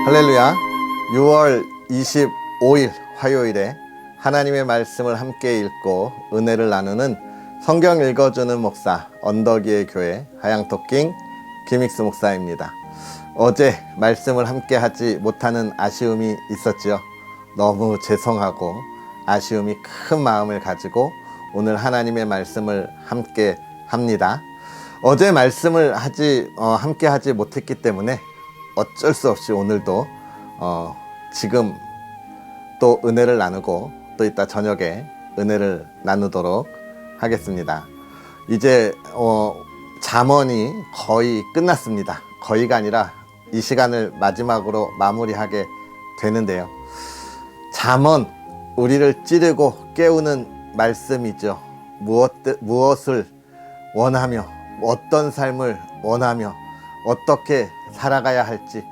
할렐루야. 6월 25일 화요일에 하나님의 말씀을 함께 읽고 은혜를 나누는 성경 읽어주는 목사 언덕위의 교회 하양토킹 김익수 목사입니다. 어제 말씀을 함께 하지 못하는 아쉬움이 있었지요. 너무 죄송하고 아쉬움이 큰 마음을 가지고 오늘 하나님의 말씀을 함께 합니다. 어제 말씀을 함께 하지 못했기 때문에 어쩔 수 없이 오늘도 지금 또 은혜를 나누고 또 이따 저녁에 은혜를 나누도록 하겠습니다. 이제 잠언이 거의 끝났습니다. 거의가 아니라 이 시간을 마지막으로 마무리하게 되는데요. 잠언, 우리를 찌르고 깨우는 말씀이죠. 무엇을 원하며 어떤 삶을 원하며 어떻게 살아가야 할지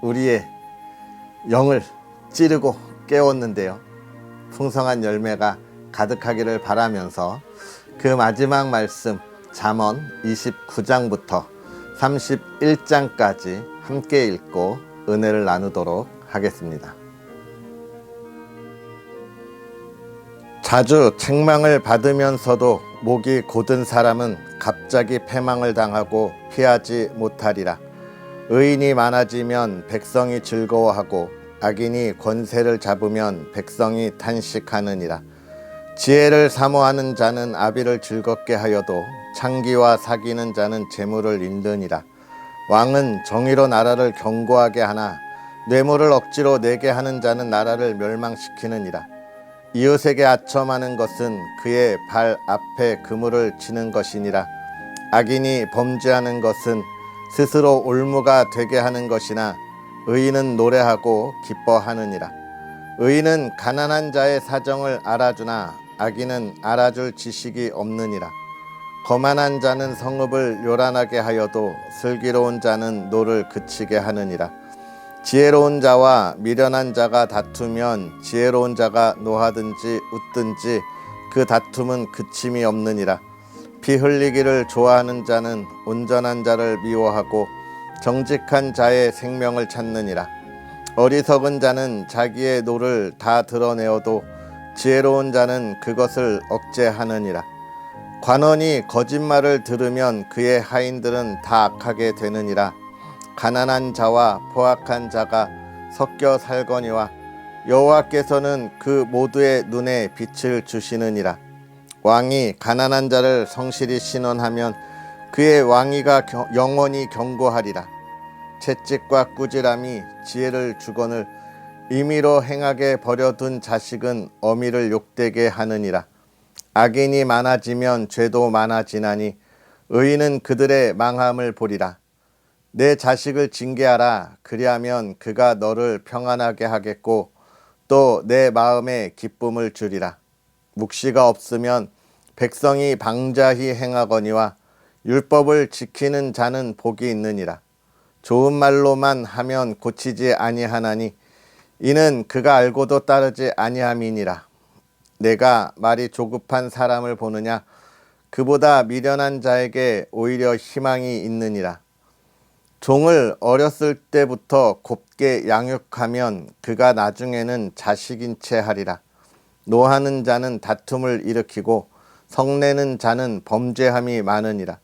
우리의 영을 찌르고 깨웠는데요. 풍성한 열매가 가득하기를 바라면서 그 마지막 말씀 잠언 29장부터 31장까지 함께 읽고 은혜를 나누도록 하겠습니다. 자주 책망을 받으면서도 목이 곧은 사람은 갑자기 패망을 당하고 피하지 못하리라. 의인이 많아지면 백성이 즐거워하고 악인이 권세를 잡으면 백성이 탄식하느니라. 지혜를 사모하는 자는 아비를 즐겁게 하여도 창기와 사귀는 자는 재물을 잃느니라. 왕은 정의로 나라를 견고하게 하나 뇌물을 억지로 내게 하는 자는 나라를 멸망시키느니라. 이웃에게 아첨하는 것은 그의 발 앞에 그물을 치는 것이니라. 악인이 범죄하는 것은 스스로 올무가 되게 하는 것이나 의인은 노래하고 기뻐하느니라. 의인은 가난한 자의 사정을 알아주나 악인은 알아줄 지식이 없느니라. 거만한 자는 성읍을 요란하게 하여도 슬기로운 자는 노를 그치게 하느니라. 지혜로운 자와 미련한 자가 다투면 지혜로운 자가 노하든지 웃든지 그 다툼은 그침이 없느니라. 피 흘리기를 좋아하는 자는 온전한 자를 미워하고 정직한 자의 생명을 찾느니라. 어리석은 자는 자기의 노를 다 드러내어도 지혜로운 자는 그것을 억제하느니라. 관원이 거짓말을 들으면 그의 하인들은 다 악하게 되느니라. 가난한 자와 포악한 자가 섞여 살거니와 여호와께서는 그 모두의 눈에 빛을 주시느니라. 왕이 가난한 자를 성실히 신원하면 그의 왕위가 영원히 견고하리라. 채찍과 꾸지람이 지혜를 주거늘 임의로 행하게 버려둔 자식은 어미를 욕되게 하느니라. 악인이 많아지면 죄도 많아지나니 의인은 그들의 망함을 보리라. 내 자식을 징계하라. 그리하면 그가 너를 평안하게 하겠고 또 내 마음에 기쁨을 주리라. 묵시가 없으면 백성이 방자히 행하거니와 율법을 지키는 자는 복이 있느니라. 좋은 말로만 하면 고치지 아니하나니 이는 그가 알고도 따르지 아니함이니라. 내가 말이 조급한 사람을 보느냐? 그보다 미련한 자에게 오히려 희망이 있느니라. 종을 어렸을 때부터 곱게 양육하면 그가 나중에는 자식인 채 하리라. 노하는 자는 다툼을 일으키고 성내는 자는 범죄함이 많으니라.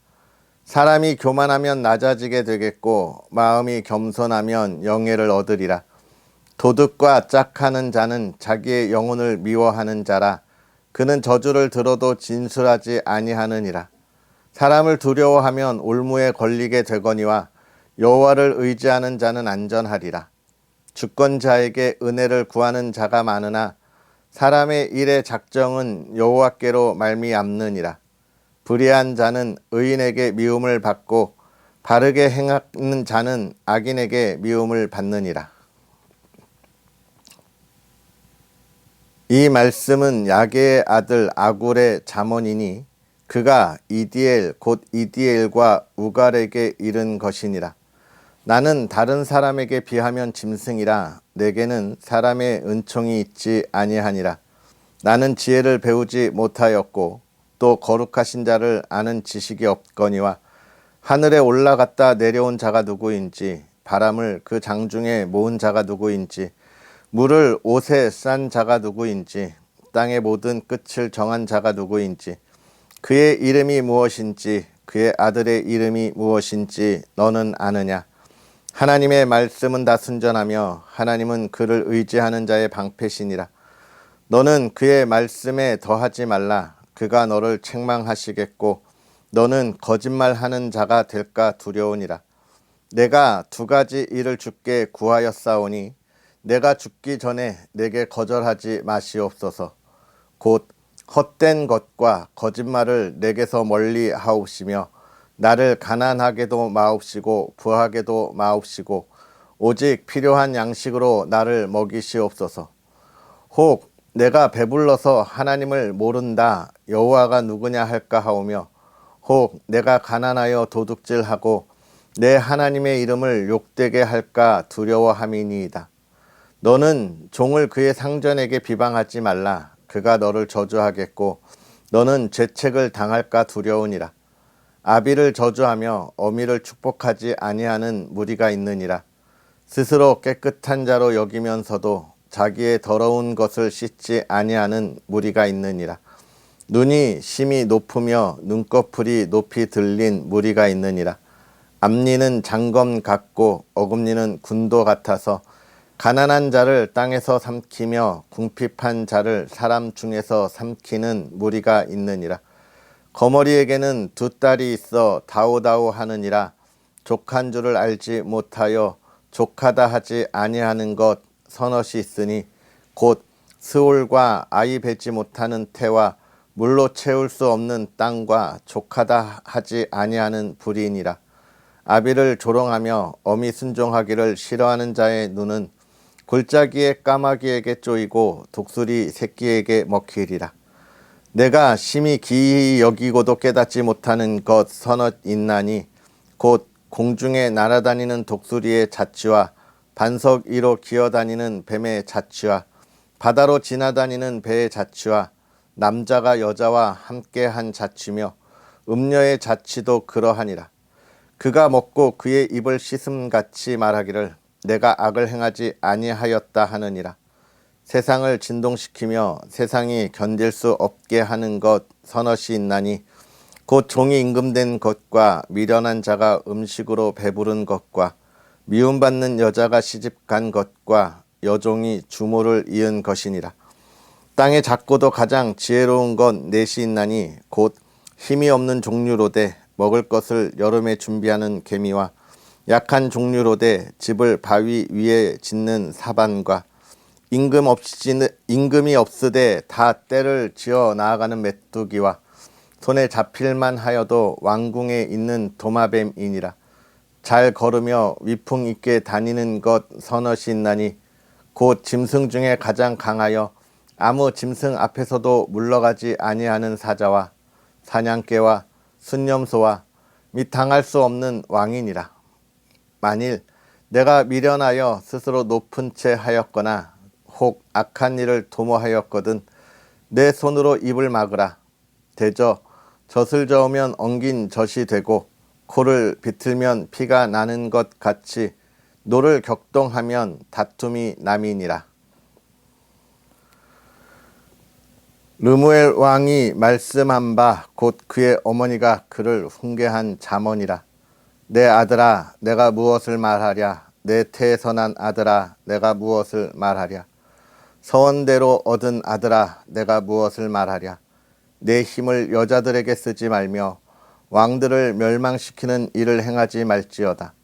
사람이 교만하면 낮아지게 되겠고 마음이 겸손하면 영예를 얻으리라. 도둑과 짝하는 자는 자기의 영혼을 미워하는 자라. 그는 저주를 들어도 진술하지 아니하느니라. 사람을 두려워하면 올무에 걸리게 되거니와 여호와를 의지하는 자는 안전하리라. 주권자에게 은혜를 구하는 자가 많으나 사람의 일의 작정은 여호와께로 말미암느니라. 불의한 자는 의인에게 미움을 받고 바르게 행하는 자는 악인에게 미움을 받느니라. 이 말씀은 야게의 아들 아굴의 잠언이니 그가 이디엘 곧 이디엘과 우갈에게 이른 것이니라. 나는 다른 사람에게 비하면 짐승이라. 내게는 사람의 은총이 있지 아니하니라. 나는 지혜를 배우지 못하였고 또 거룩하신 자를 아는 지식이 없거니와 하늘에 올라갔다 내려온 자가 누구인지 바람을 그 장중에 모은 자가 누구인지 물을 옷에 싼 자가 누구인지 땅의 모든 끝을 정한 자가 누구인지 그의 이름이 무엇인지 그의 아들의 이름이 무엇인지 너는 아느냐? 하나님의 말씀은 다 순전하며 하나님은 그를 의지하는 자의 방패시니라. 너는 그의 말씀에 더하지 말라. 그가 너를 책망하시겠고 너는 거짓말하는 자가 될까 두려우니라. 내가 두 가지 일을 주께 구하였사오니 내가 죽기 전에 내게 거절하지 마시옵소서. 곧 헛된 것과 거짓말을 내게서 멀리 하옵시며 나를 가난하게도 마옵시고 부하게도 마옵시고 오직 필요한 양식으로 나를 먹이시옵소서. 혹 내가 배불러서 하나님을 모른다 여호와가 누구냐 할까 하오며 혹 내가 가난하여 도둑질하고 내 하나님의 이름을 욕되게 할까 두려워함이니이다. 너는 종을 그의 상전에게 비방하지 말라. 그가 너를 저주하겠고 너는 죄책을 당할까 두려우니라. 아비를 저주하며 어미를 축복하지 아니하는 무리가 있느니라. 스스로 깨끗한 자로 여기면서도 자기의 더러운 것을 씻지 아니하는 무리가 있느니라. 눈이 심히 높으며 눈꺼풀이 높이 들린 무리가 있느니라. 앞니는 장검 같고 어금니는 군도 같아서 가난한 자를 땅에서 삼키며 궁핍한 자를 사람 중에서 삼키는 무리가 있느니라. 거머리에게는 두 딸이 있어 다오다오 하느니라. 족한 줄을 알지 못하여 족하다 하지 아니하는 것 서넛이 있으니 곧 스올과 아이 뱉지 못하는 태와 물로 채울 수 없는 땅과 족하다 하지 아니하는 불이니라. 아비를 조롱하며 어미 순종하기를 싫어하는 자의 눈은 골짜기의 까마귀에게 쪼이고 독수리 새끼에게 먹히리라. 내가 심히 기이 여기고도 깨닫지 못하는 것 서넛 있나니 곧 공중에 날아다니는 독수리의 자취와 반석 위로 기어다니는 뱀의 자취와 바다로 지나다니는 배의 자취와 남자가 여자와 함께한 자취며 음녀의 자취도 그러하니라. 그가 먹고 그의 입을 씻음같이 말하기를 내가 악을 행하지 아니하였다 하느니라. 세상을 진동시키며 세상이 견딜 수 없게 하는 것 서넛이 있나니 곧 종이 임금된 것과 미련한 자가 음식으로 배부른 것과 미움받는 여자가 시집간 것과 여종이 주모를 이은 것이니라. 땅의 작고도 가장 지혜로운 건 넷이 있나니 곧 힘이 없는 종류로되 먹을 것을 여름에 준비하는 개미와 약한 종류로되 집을 바위 위에 짓는 사반과 임금이 없으되 다 때를 지어 나아가는 메뚜기와 손에 잡힐만 하여도 왕궁에 있는 도마뱀이니라. 잘 걸으며 위풍 있게 다니는 것 서넛이 있나니 곧 짐승 중에 가장 강하여 아무 짐승 앞에서도 물러가지 아니하는 사자와 사냥개와 순념소와 및 당할 수 없는 왕이니라. 만일 내가 미련하여 스스로 높은 채 하였거나 혹 악한 일을 도모하였거든 내 손으로 입을 막으라. 대저 젖을 저으면 엉긴 젖이 되고 코를 비틀면 피가 나는 것 같이 노를 격동하면 다툼이 남이니라. 르무엘 왕이 말씀한 바 곧 그의 어머니가 그를 훈계한 잠언이라. 내 아들아 내가 무엇을 말하랴. 내 태에서 난 아들아 내가 무엇을 말하랴. 서원대로 얻은 아들아 내가 무엇을 말하랴. 내 힘을 여자들에게 쓰지 말며 왕들을 멸망시키는 일을 행하지 말지어다.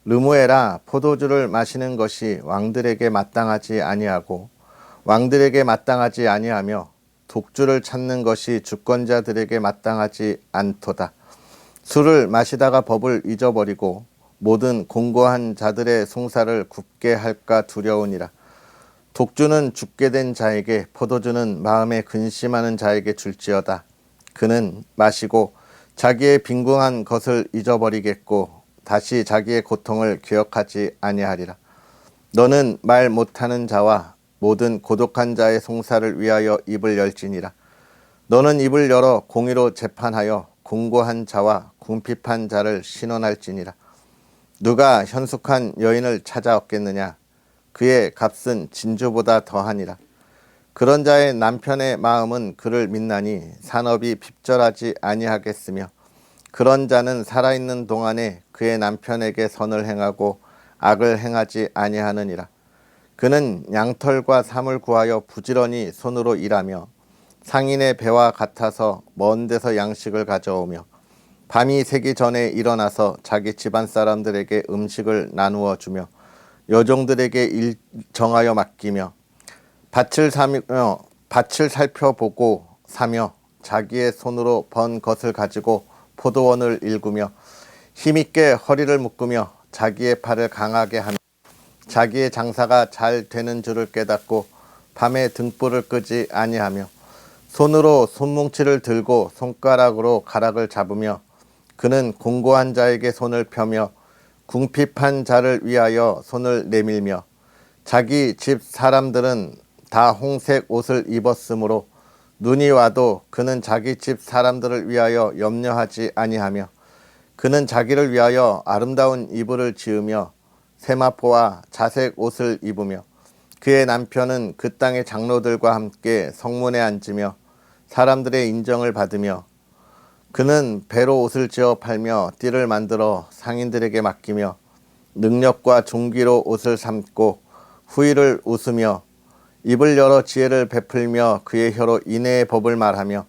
르무엘아 포도주를 마시는 것이 왕들에게 마땅하지 아니하고 왕들에게 마땅하지 아니하며 독주를 찾는 것이 주권자들에게 마땅하지 않도다. 술을 마시다가 법을 잊어버리고 모든 공고한 자들의 송사를 굽게 할까 두려우니라. 독주는 죽게 된 자에게 포도주는 마음에 근심하는 자에게 줄지어다. 그는 마시고 자기의 빈궁한 것을 잊어버리겠고 다시 자기의 고통을 기억하지 아니하리라. 너는 말 못하는 자와 모든 고독한 자의 송사를 위하여 입을 열지니라. 너는 입을 열어 공의로 재판하여 공고한 자와 궁핍한 자를 신원할지니라. 누가 현숙한 여인을 찾아 얻겠느냐? 그의 값은 진주보다 더하니라. 그런 자의 남편의 마음은 그를 믿나니 산업이 핍절하지 아니하겠으며 그런 자는 살아있는 동안에 그의 남편에게 선을 행하고 악을 행하지 아니하느니라. 그는 양털과 삼을 구하여 부지런히 손으로 일하며 상인의 배와 같아서 먼 데서 양식을 가져오며 밤이 새기 전에 일어나서 자기 집안 사람들에게 음식을 나누어 주며 여종들에게 일 정하여 맡기며 밭을 살펴보고 사며 자기의 손으로 번 것을 가지고 포도원을 일구며 힘있게 허리를 묶으며 자기의 팔을 강하게 하며 자기의 장사가 잘 되는 줄을 깨닫고 밤에 등불을 끄지 아니하며 손으로 손뭉치를 들고 손가락으로 가락을 잡으며 그는 공고한 자에게 손을 펴며 궁핍한 자를 위하여 손을 내밀며 자기 집 사람들은 다 홍색 옷을 입었으므로 눈이 와도 그는 자기 집 사람들을 위하여 염려하지 아니하며 그는 자기를 위하여 아름다운 이불을 지으며 세마포와 자색 옷을 입으며 그의 남편은 그 땅의 장로들과 함께 성문에 앉으며 사람들의 인정을 받으며 그는 배로 옷을 지어 팔며 띠를 만들어 상인들에게 맡기며 능력과 종기로 옷을 삼고 후일을 웃으며 입을 열어 지혜를 베풀며 그의 혀로 인애의 법을 말하며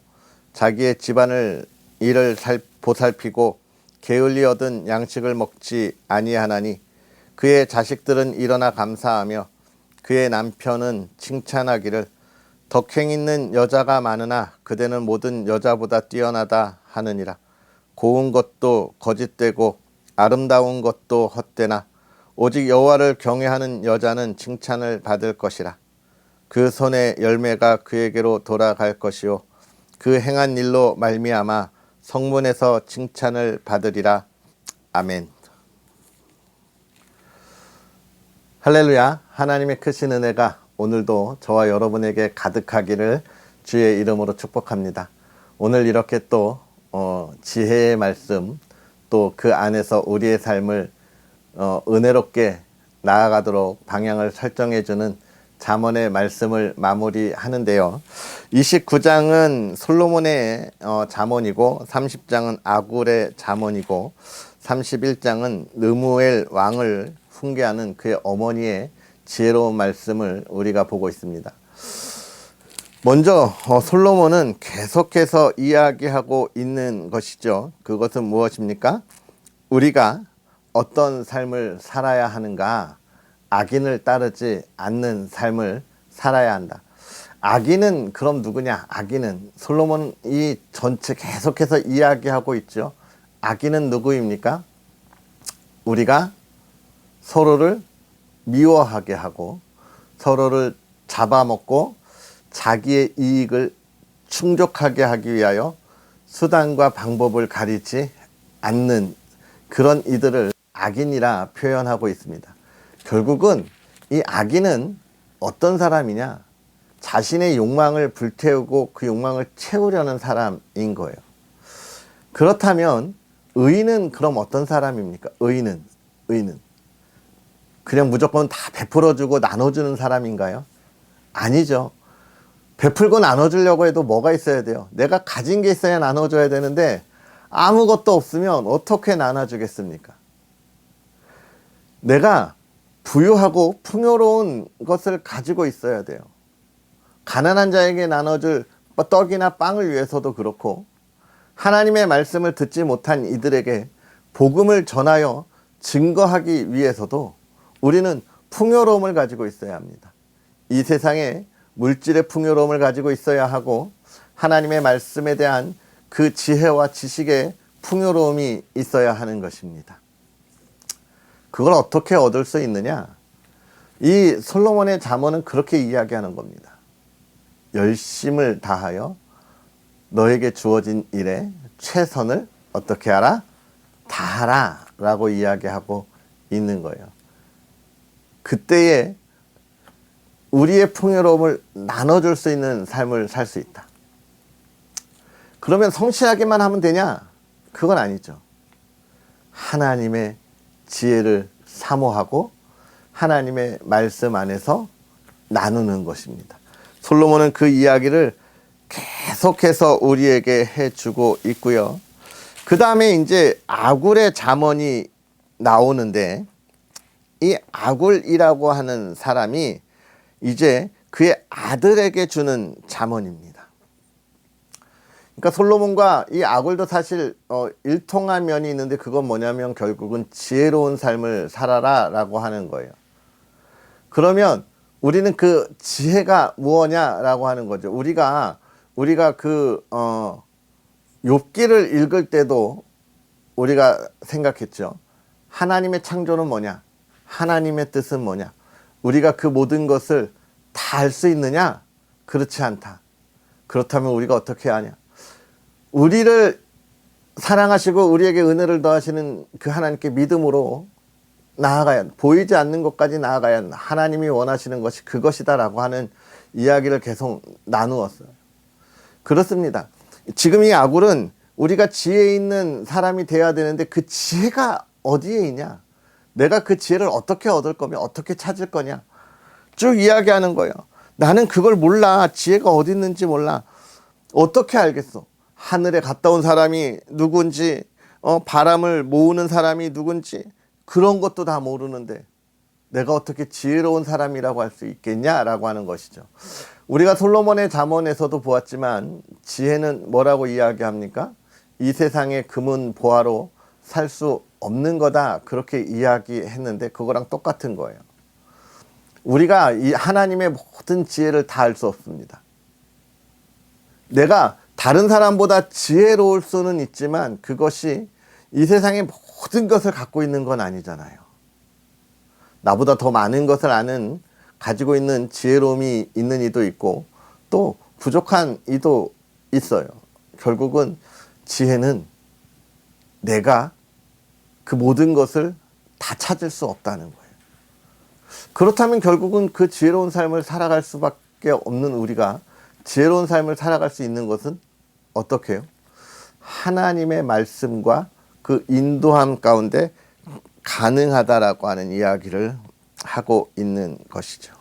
자기의 집안을 일을 보살피고 게을리 얻은 양식을 먹지 아니하나니 그의 자식들은 일어나 감사하며 그의 남편은 칭찬하기를 덕행 있는 여자가 많으나 그대는 모든 여자보다 뛰어나다 하느니라. 고운 것도 거짓되고 아름다운 것도 헛되나 오직 여호와를 경외하는 여자는 칭찬을 받을 것이라. 그 손의 열매가 그에게로 돌아갈 것이요 그 행한 일로 말미암아 성문에서 칭찬을 받으리라. 아멘. 할렐루야. 하나님의 크신 은혜가 오늘도 저와 여러분에게 가득하기를 주의 이름으로 축복합니다. 오늘 이렇게 또 지혜의 말씀, 또 그 안에서 우리의 삶을 은혜롭게 나아가도록 방향을 설정해주는 잠언의 말씀을 마무리하는데요. 29장은 솔로몬의 잠언이고 30장은 아굴의 잠언이고 31장은 느무엘 왕을 훈계하는 그의 어머니의 지혜로운 말씀을 우리가 보고 있습니다. 먼저 솔로몬은 계속해서 이야기하고 있는 것이죠. 그것은 무엇입니까? 우리가 어떤 삶을 살아야 하는가? 악인을 따르지 않는 삶을 살아야 한다. 악인은 그럼 누구냐? 악인은 솔로몬은 이 전체 계속해서 이야기하고 있죠. 악인은 누구입니까? 우리가 서로를 미워하게 하고 서로를 잡아먹고 자기의 이익을 충족하게 하기 위하여 수단과 방법을 가리지 않는 그런 이들을 악인이라 표현하고 있습니다. 결국은 이 악인은 어떤 사람이냐? 자신의 욕망을 불태우고 그 욕망을 채우려는 사람인 거예요. 그렇다면 의인은 그럼 어떤 사람입니까? 의인은 그냥 무조건 다 베풀어주고 나눠주는 사람인가요? 아니죠. 베풀고 나눠주려고 해도 뭐가 있어야 돼요? 내가 가진 게 있어야 나눠줘야 되는데 아무것도 없으면 어떻게 나눠주겠습니까? 내가 부유하고 풍요로운 것을 가지고 있어야 돼요. 가난한 자에게 나눠줄 떡이나 빵을 위해서도 그렇고 하나님의 말씀을 듣지 못한 이들에게 복음을 전하여 증거하기 위해서도 우리는 풍요로움을 가지고 있어야 합니다. 이 세상에 물질의 풍요로움을 가지고 있어야 하고 하나님의 말씀에 대한 그 지혜와 지식의 풍요로움이 있어야 하는 것입니다. 그걸 어떻게 얻을 수 있느냐? 이 솔로몬의 잠언은 그렇게 이야기하는 겁니다. 열심을 다하여 너에게 주어진 일에 최선을 어떻게 하라? 다하라 라고 이야기하고 있는 거예요. 그때에 우리의 풍요로움을 나눠줄 수 있는 삶을 살 수 있다. 그러면 성실하게만 하면 되냐? 그건 아니죠. 하나님의 지혜를 사모하고 하나님의 말씀 안에서 나누는 것입니다. 솔로몬은 그 이야기를 계속해서 우리에게 해주고 있고요. 그 다음에 이제 아굴의 잠언이 나오는데, 이 아굴이라고 하는 사람이 이제 그의 아들에게 주는 잠언입니다. 그러니까 솔로몬과 이 아굴도 사실 일통한 면이 있는데, 그건 뭐냐면 결국은 지혜로운 삶을 살아라 라고 하는 거예요. 그러면 우리는 그 지혜가 무엇냐라고 하는 거죠. 우리가 그 욥기를 읽을 때도 우리가 생각했죠. 하나님의 창조는 뭐냐? 하나님의 뜻은 뭐냐? 우리가 그 모든 것을 다 알 수 있느냐? 그렇지 않다. 그렇다면 우리가 어떻게 하냐? 우리를 사랑하시고 우리에게 은혜를 더하시는 그 하나님께 믿음으로 나아가야, 보이지 않는 것까지 나아가야 하나님이 원하시는 것이 그것이다라고 하는 이야기를 계속 나누었어요. 그렇습니다. 지금 이 아굴은 우리가 지혜 있는 사람이 돼야 되는데, 그 지혜가 어디에 있냐? 내가 그 지혜를 어떻게 얻을 거며 어떻게 찾을 거냐? 쭉 이야기하는 거예요. 나는 그걸 몰라. 지혜가 어디 있는지 몰라. 어떻게 알겠어? 하늘에 갔다 온 사람이 누군지, 바람을 모으는 사람이 누군지, 그런 것도 다 모르는데 내가 어떻게 지혜로운 사람이라고 할 수 있겠냐라고 하는 것이죠. 우리가 솔로몬의 잠언에서도 보았지만, 지혜는 뭐라고 이야기합니까? 이 세상의 금은 보화로 살 수 없는 거다, 그렇게 이야기했는데 그거랑 똑같은 거예요. 우리가 이 하나님의 모든 지혜를 다 알 수 없습니다. 내가 다른 사람보다 지혜로울 수는 있지만 그것이 이 세상의 모든 것을 갖고 있는 건 아니잖아요. 나보다 더 많은 것을 아는, 가지고 있는 지혜로움이 있는 이도 있고, 또 부족한 이도 있어요. 결국은 지혜는 내가 그 모든 것을 다 찾을 수 없다는 거예요. 그렇다면 결국은 그 지혜로운 삶을 살아갈 수밖에 없는 우리가 지혜로운 삶을 살아갈 수 있는 것은 어떻게 해요? 하나님의 말씀과 그 인도함 가운데 가능하다라고 하는 이야기를 하고 있는 것이죠.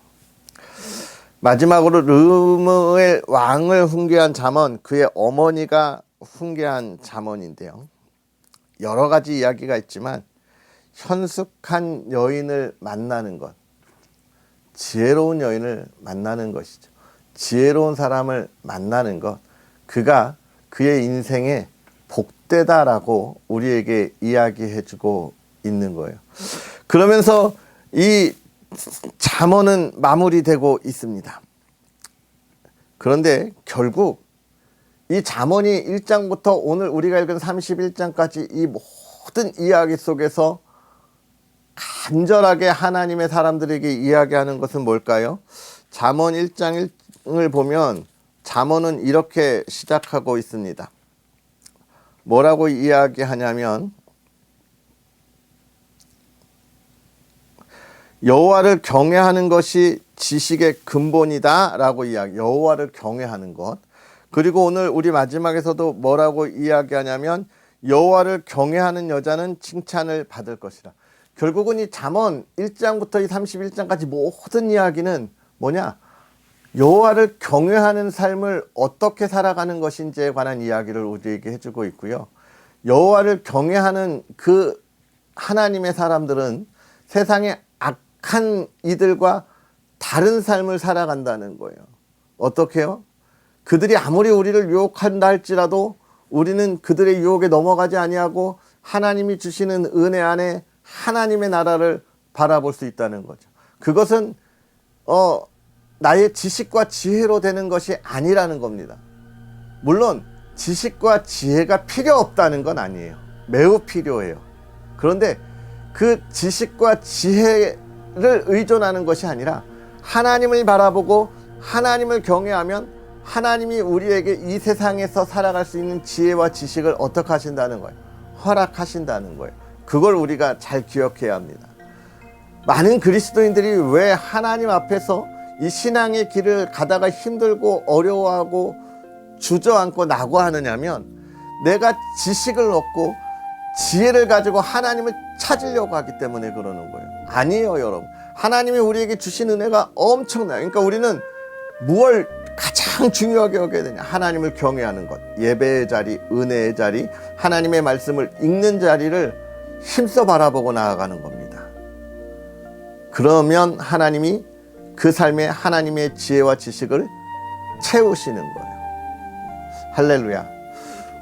마지막으로 르무엘 왕을 훈계한 잠언, 그의 어머니가 훈계한 잠언인데요. 여러 가지 이야기가 있지만 현숙한 여인을 만나는 것, 지혜로운 여인을 만나는 것이죠. 지혜로운 사람을 만나는 것, 그가 그의 인생에 복되다라고 우리에게 이야기해주고 있는 거예요. 그러면서 이 잠언은 마무리되고 있습니다. 그런데 결국 이 잠언이 1장부터 오늘 우리가 읽은 31장까지 이 모든 이야기 속에서 간절하게 하나님의 사람들에게 이야기하는 것은 뭘까요? 잠언 1장을 보면 잠언은 이렇게 시작하고 있습니다. 뭐라고 이야기하냐면, 여호와를 경외하는 것이 지식의 근본이다 라고 이야기. 여호와를 경외하는 것. 그리고 오늘 우리 마지막에서도 뭐라고 이야기하냐면, 여호와를 경외하는 여자는 칭찬을 받을 것이라. 결국은 이 잠언 1장부터 이 31장까지 모든 이야기는 뭐냐? 여호와를 경외하는 삶을 어떻게 살아가는 것인지에 관한 이야기를 우리에게 해주고 있고요. 여호와를 경외하는 그 하나님의 사람들은 세상의 악한 이들과 다른 삶을 살아간다는 거예요. 어떻게요? 그들이 아무리 우리를 유혹한다 할지라도 우리는 그들의 유혹에 넘어가지 아니하고 하나님이 주시는 은혜 안에 하나님의 나라를 바라볼 수 있다는 거죠. 그것은 나의 지식과 지혜로 되는 것이 아니라는 겁니다. 물론 지식과 지혜가 필요 없다는 건 아니에요. 매우 필요해요. 그런데 그 지식과 지혜를 의존하는 것이 아니라 하나님을 바라보고 하나님을 경외하면 하나님이 우리에게 이 세상에서 살아갈 수 있는 지혜와 지식을 어떻게 하신다는 거예요? 허락하신다는 거예요. 그걸 우리가 잘 기억해야 합니다. 많은 그리스도인들이 왜 하나님 앞에서 이 신앙의 길을 가다가 힘들고 어려워하고 주저앉고 낙오하느냐면, 내가 지식을 얻고 지혜를 가지고 하나님을 찾으려고 하기 때문에 그러는 거예요. 아니에요, 여러분. 하나님이 우리에게 주신 은혜가 엄청나요. 그러니까 우리는 무엇을 가장 중요하게 여겨야 되냐? 하나님을 경외하는 것, 예배의 자리, 은혜의 자리, 하나님의 말씀을 읽는 자리를 힘써 바라보고 나아가는 겁니다. 그러면 하나님이 그 삶에 하나님의 지혜와 지식을 채우시는 거예요. 할렐루야.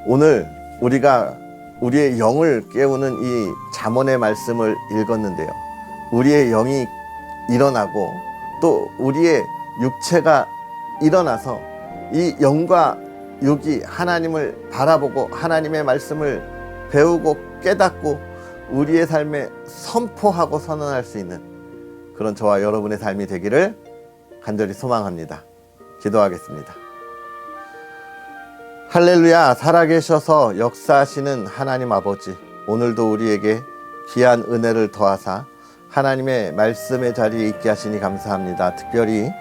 오늘 우리가 우리의 영을 깨우는 이 잠언의 말씀을 읽었는데요. 우리의 영이 일어나고 또 우리의 육체가 일어나서 이 영과 육이 하나님을 바라보고 하나님의 말씀을 배우고 깨닫고 우리의 삶에 선포하고 선언할 수 있는 그런 저와 여러분의 삶이 되기를 간절히 소망합니다. 기도하겠습니다. 할렐루야. 살아계셔서 역사하시는 하나님 아버지, 오늘도 우리에게 귀한 은혜를 더하사 하나님의 말씀의 자리에 있게 하시니 감사합니다. 특별히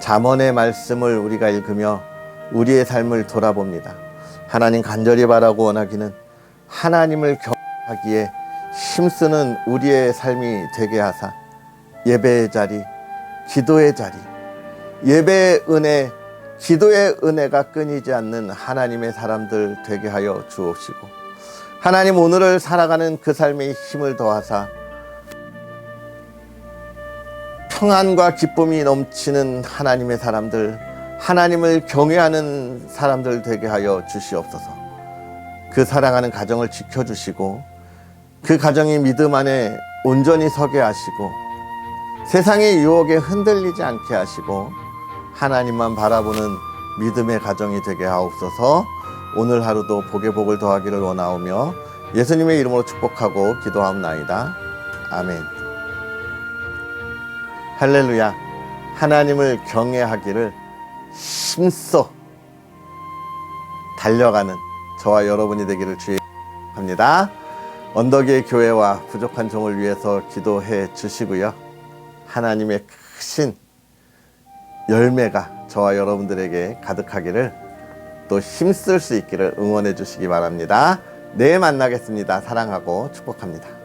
잠언의 말씀을 우리가 읽으며 우리의 삶을 돌아봅니다. 하나님 간절히 바라고 원하기는 하나님을 경외하기에 힘쓰는 우리의 삶이 되게 하사 예배의 자리, 기도의 자리, 예배의 은혜, 기도의 은혜가 끊이지 않는 하나님의 사람들 되게 하여 주옵시고, 하나님 오늘을 살아가는 그 삶에 힘을 더하사 평안과 기쁨이 넘치는 하나님의 사람들, 하나님을 경외하는 사람들 되게 하여 주시옵소서. 그 사랑하는 가정을 지켜주시고 그 가정이 믿음 안에 온전히 서게 하시고 세상의 유혹에 흔들리지 않게 하시고 하나님만 바라보는 믿음의 가정이 되게 하옵소서. 오늘 하루도 복에 복을 더하기를 원하오며 예수님의 이름으로 축복하고 기도하옵나이다. 아멘. 할렐루야. 하나님을 경외하기를 힘써 달려가는 저와 여러분이 되기를 주의합니다. 언덕의 교회와 부족한 종을 위해서 기도해 주시고요. 하나님의 크신 열매가 저와 여러분들에게 가득하기를 또 힘쓸 수 있기를 응원해 주시기 바랍니다. 내일 만나겠습니다. 사랑하고 축복합니다.